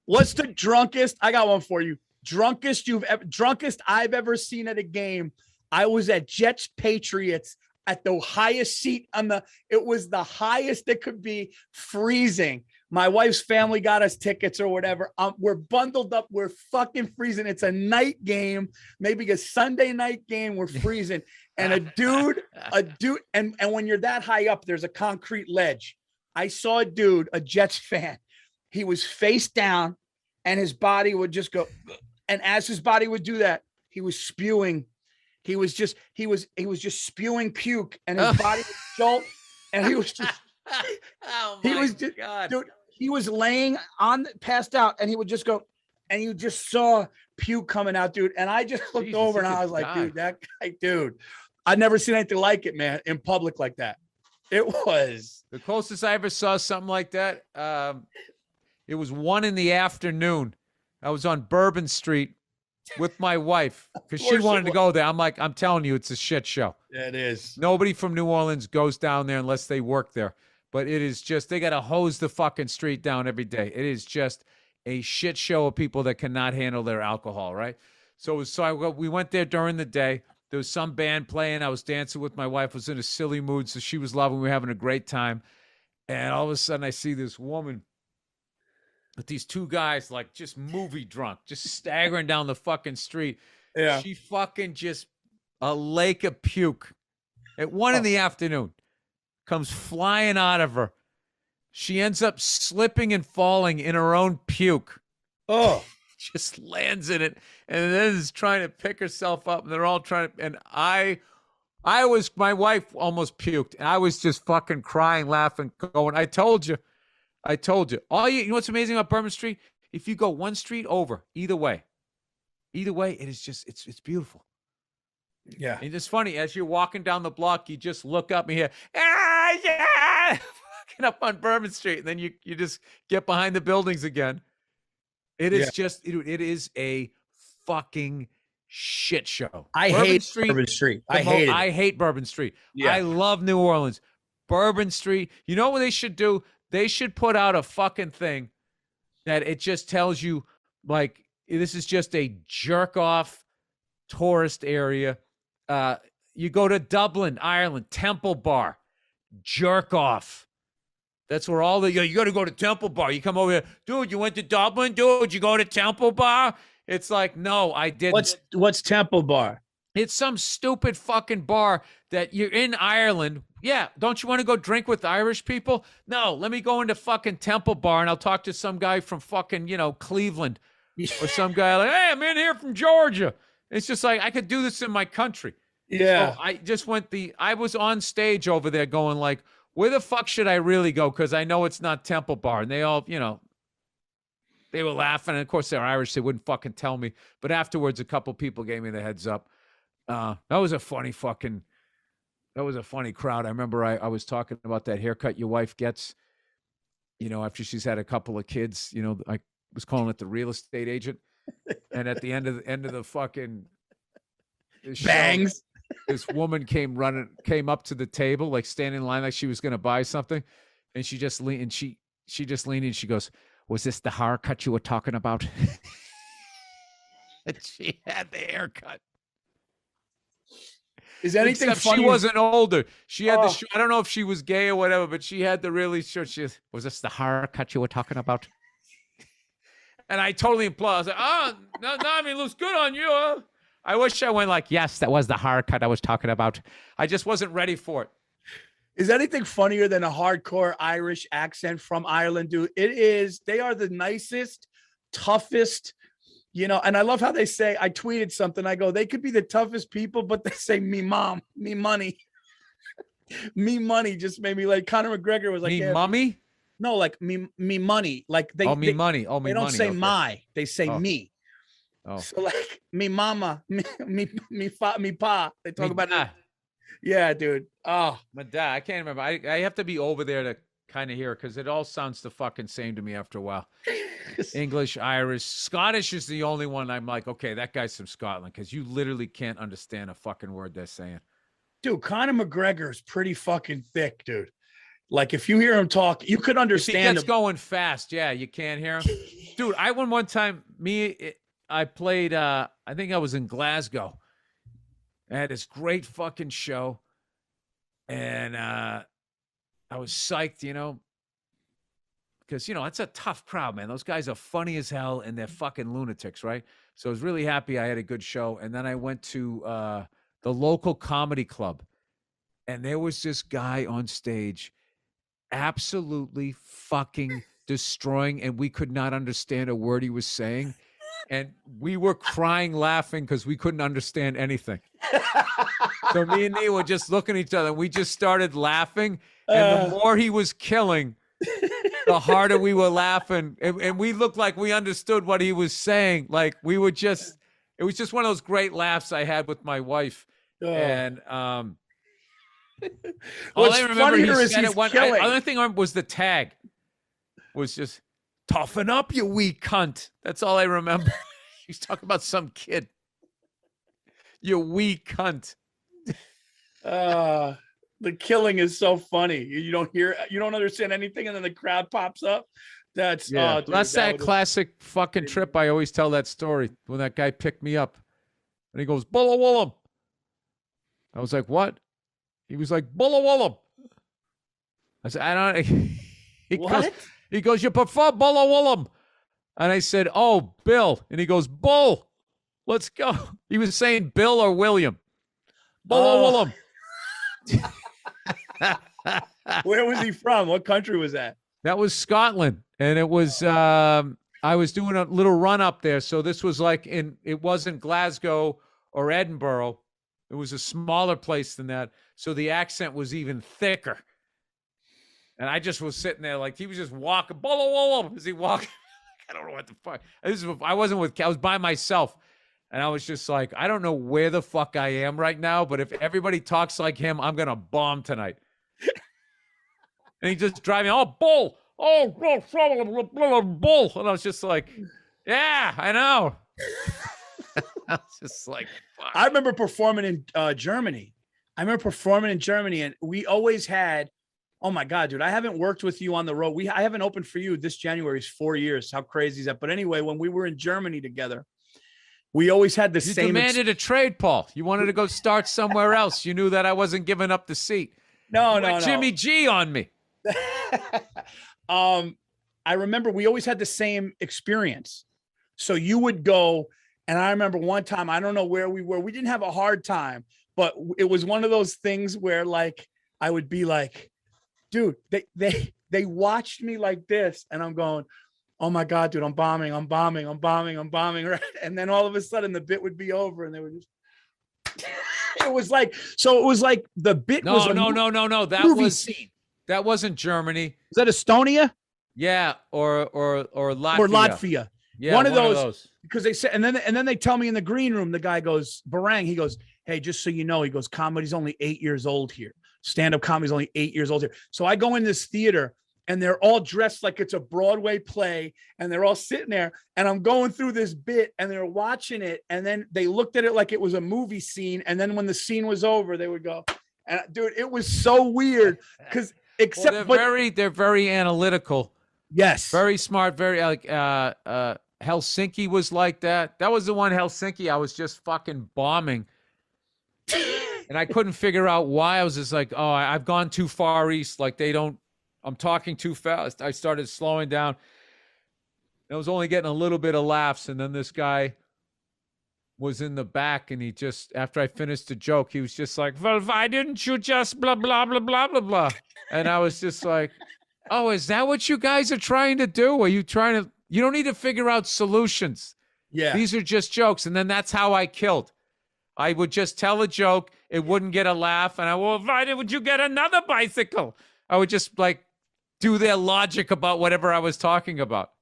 What's the drunkest? I got one for you. Drunkest I've ever seen at a game. I was at Jets Patriots at the highest seat on the. It was the highest it could be, freezing. My wife's family got us tickets or whatever. We're bundled up. We're fucking freezing. It's a night game, maybe a Sunday night game. We're freezing. And a dude, and when you're that high up, there's a concrete ledge. I saw a dude, a Jets fan. He was face down and his body would just go. And as his body would do that, he was spewing. He was just spewing puke, and his body would jolt, and he was just. Oh my God. Dude, he was laying on, passed out, and he would just go, and you just saw puke coming out, dude. And I just looked over and I was like, dude, that guy, dude, I've never seen anything like it, man, in public like that. It was the closest I ever saw something like that. It was 1 PM. I was on Bourbon Street with my wife because she wanted to go there. I'm telling you, it's a shit show. Yeah, it is. Nobody from New Orleans goes down there unless they work there. But it is just, they got to hose the fucking street down every day. It is just a shit show of people that cannot handle their alcohol, right? We went there during the day. There was some band playing. I was dancing with my wife. I was in a silly mood, so she was loving. We were having a great time. And all of a sudden, I see this woman with these 2 guys, like just movie drunk, just staggering down the fucking street. Yeah. She fucking just a lake of puke at 1 PM. Comes flying out of her. She ends up slipping and falling in her own puke. Oh. Just lands in it and then is trying to pick herself up. And they're all trying to, and my wife almost puked. And I was just fucking crying, laughing, going, I told you. You know what's amazing about Bourbon Street? If you go 1 street over, either way, it is just, it's beautiful. Yeah. And it's funny, as you're walking down the block, you just look up and hear, yeah, fucking up on Bourbon Street. And then you just get behind the buildings again. It is it is a fucking shit show. I hate Bourbon Street. I hate Bourbon Street. Yeah. I love New Orleans. Bourbon Street. You know what they should do? They should put out a fucking thing that it just tells you, like, this is just a jerk off tourist area. You go to Dublin, Ireland, Temple Bar, jerk off. That's where all you got to go to Temple Bar. You come over here, dude, you went to Dublin? Dude, you go to Temple Bar? It's like, no, I didn't. What's Temple Bar? It's some stupid fucking bar that you're in Ireland. Yeah, don't you want to go drink with Irish people? No, let me go into fucking Temple Bar and I'll talk to some guy from fucking, Cleveland or some guy like, hey, I'm in here from Georgia. It's just like, I could do this in my country. Yeah. So I just I was on stage over there going like, where the fuck should I really go? Because I know it's not Temple Bar. And they all, they were laughing. And of course, they're Irish. They wouldn't fucking tell me. But afterwards, a couple people gave me the heads up. That was a funny crowd. I remember I was talking about that haircut your wife gets, after she's had a couple of kids, I was calling it the real estate agent. And at the end of the fucking bangs, this woman came up to the table, like standing in line, like she was going to buy something. And she just leaned and she goes, was this the haircut you were talking about? And she had the haircut. Is anything funny? She wasn't older. She had I don't know if she was gay or whatever, but she had the really short. Was this the haircut you were talking about? And I totally applaud. I was like, no, I mean, it looks good on you. Huh? I wish I went like, yes, that was the haircut I was talking about. I just wasn't ready for it. Is anything funnier than a hardcore Irish accent from Ireland, dude? It is. They are the nicest, toughest, and I love how they say, I tweeted something. I go, they could be the toughest people, but they say me mom, me money. Me money just made me like Conor McGregor was like, me mommy? No, like me money. Like me money. Oh, me money. They don't say okay. my, they say me. Oh. So like me mama, me pa. They talk about it. Yeah, dude. Oh, my dad. I can't remember. I have to be over there to kind of hear it because it all sounds the fucking same to me after a while. English, Irish, Scottish is the only one I'm like, okay, that guy's from Scotland because you literally can't understand a fucking word they're saying. Dude, Conor McGregor is pretty fucking thick, dude. Like if you hear him talk, you could understand. If he gets going fast, yeah, you can't hear him. Dude, I won one time. I played. I think I was in Glasgow. I had this great fucking show, and I was psyched, because it's a tough crowd, man. Those guys are funny as hell, and they're fucking lunatics, right? So I was really happy I had a good show, and then I went to the local comedy club, and there was this guy on stage, absolutely fucking destroying, and we could not understand a word he was saying, and we were crying laughing because we couldn't understand anything. So me and Neil were just looking at each other, and we just started laughing, and the more he was killing, the harder we were laughing, and we looked like we understood what he was saying. Like we were just, it was just one of those great laughs I had with my wife. And all I remember he said it one. The other thing was the tag was just toughen up, you weak cunt. That's all I remember. He's talking about some kid. You weak cunt. The killing is so funny. You don't understand anything, and then the crowd pops up. That's dude, that's that classic fucking trip. I always tell that story when that guy picked me up, and he goes Bulla Wullum. I was like, what? He was like Bulla Wullum. I said, I don't. He goes, you prefer Bulla Wullum? And I said, oh, Bill. And he goes, Bull. Let's go. He was saying Bill or William. Bulla Wullum. Where was he from? What country was that? That was Scotland. And it was, I was doing a little run up there. So this was it wasn't Glasgow or Edinburgh. It was a smaller place than that. So the accent was even thicker. And I just was sitting there like he was just walking, Bulla Wullum, as he walked. I don't know what the fuck. I was by myself. And I was just like, I don't know where the fuck I am right now, but if everybody talks like him, I'm going to bomb tonight. And he just driving, bull. Bull. And I was just like, yeah, I know. I was just like, fuck. I remember performing in Germany. And we always had, oh my God, dude, I haven't worked with you on the road. I haven't opened for you this January is 4 years. How crazy is that? But anyway, when we were in Germany together, we always had the same. You demanded a trade, Paul. You wanted to go start somewhere else. You knew that I wasn't giving up the seat. No. Jimmy G on me. I remember we always had the same experience. So you would go, and I remember one time, I don't know where we were. We didn't have a hard time, but it was one of those things where like, I would be like, dude, they watched me like this, and I'm going, oh my God, dude, I'm bombing. Right. And then all of a sudden the bit would be over and they would just, it was like the bit was no. That wasn't Germany. Is that Estonia? Yeah. Or Latvia. Or Latvia. Yeah. One of those. Because they said, and then they tell me in the green room, the guy goes, Barang, he goes, hey, just so you know, he goes, comedy's only 8 years old here. Stand-up comedy's only 8 years old here. So I go in this theater, and they're all dressed like it's a Broadway play, and they're all sitting there, and I'm going through this bit, and they're watching it, and then they looked at it like it was a movie scene, and then when the scene was over, they would go, and dude, it was so weird because they're very analytical. Yes, very smart, very like Helsinki was like that. That was the one Helsinki I was just fucking bombing. And I couldn't figure out why. I was just like, oh, I've gone too far east. Like I'm talking too fast. I started slowing down. I was only getting a little bit of laughs. And then this guy was in the back, and he just, after I finished the joke, he was just like, well, why didn't you just blah, blah, blah, blah, blah, blah. And I was just like, oh, is that what you guys are trying to do? Are you trying to, you don't need to figure out solutions. Yeah. These are just jokes. And then that's how I killed. I would just tell a joke. It wouldn't get a laugh. And why would you get another bicycle? I would just like do their logic about whatever I was talking about.